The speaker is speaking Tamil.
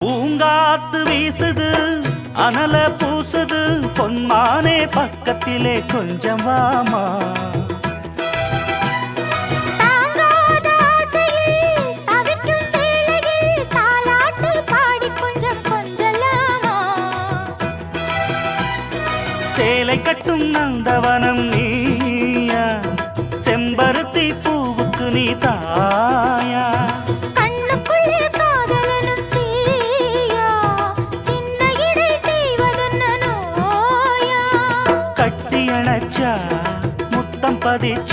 பூங்காத்து வீசுது அனல பூசுது பொன்மானே பக்கத்திலே கொஞ்சம் வாமா. சேலை கட்டும் நந்தவனம் நீயா, செம்பருத்தி பூவுக்கு நீ தாயா. கட்டியணைச்சா முத்தம் பதிச்சா